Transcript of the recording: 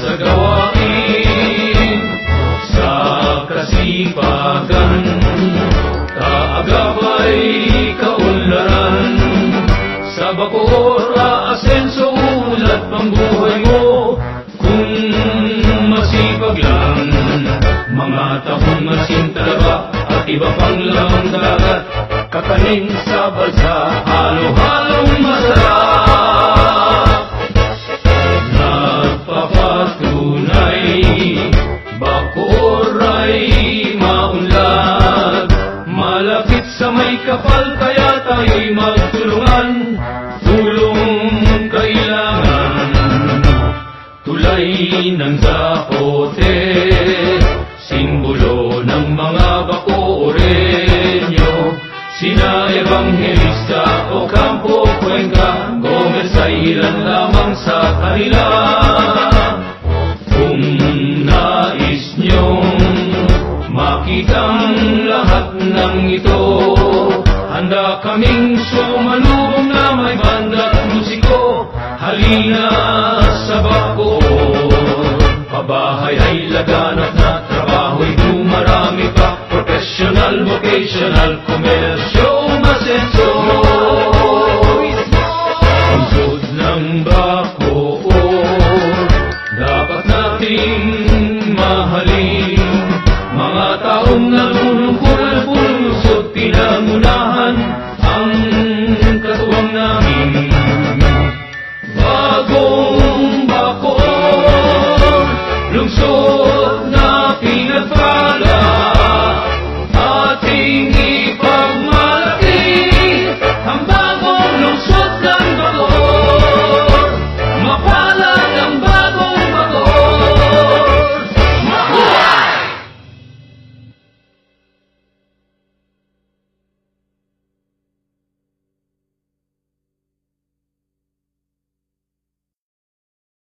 sa gawain, sa kasipagan, kaagapay kaunlaran, sa Bacoor aasenso ulat pang buhay mo. Kung masipag lang, mga taong masintalaga at iba pang lamang dagat, kakanin sa balsa, halo-halong masarap. Nagpapatunay, Bacoor ay maunlad, malapit sa may kapal, kaya tayo'y magtulungan. Tulong kailangan, tulay ng zapote, simbolo ng mga Bacooreño. Sina Evangelista Ocampo, Cuenca, Gomez ay ilan lamang sa kanila. Kung nais niyong makitang lahat ng ito, handa kaming sumalubong na may banda at musiko. Halina sa Bacoor, pabahay ay laganap na, trabaho'y dumarami pa, professional, vocational, komersyo, masenso. Lungsod ng Bacoor, dapat nating mahalin, mga taong nalulungkol, pulusot, pinangunahan.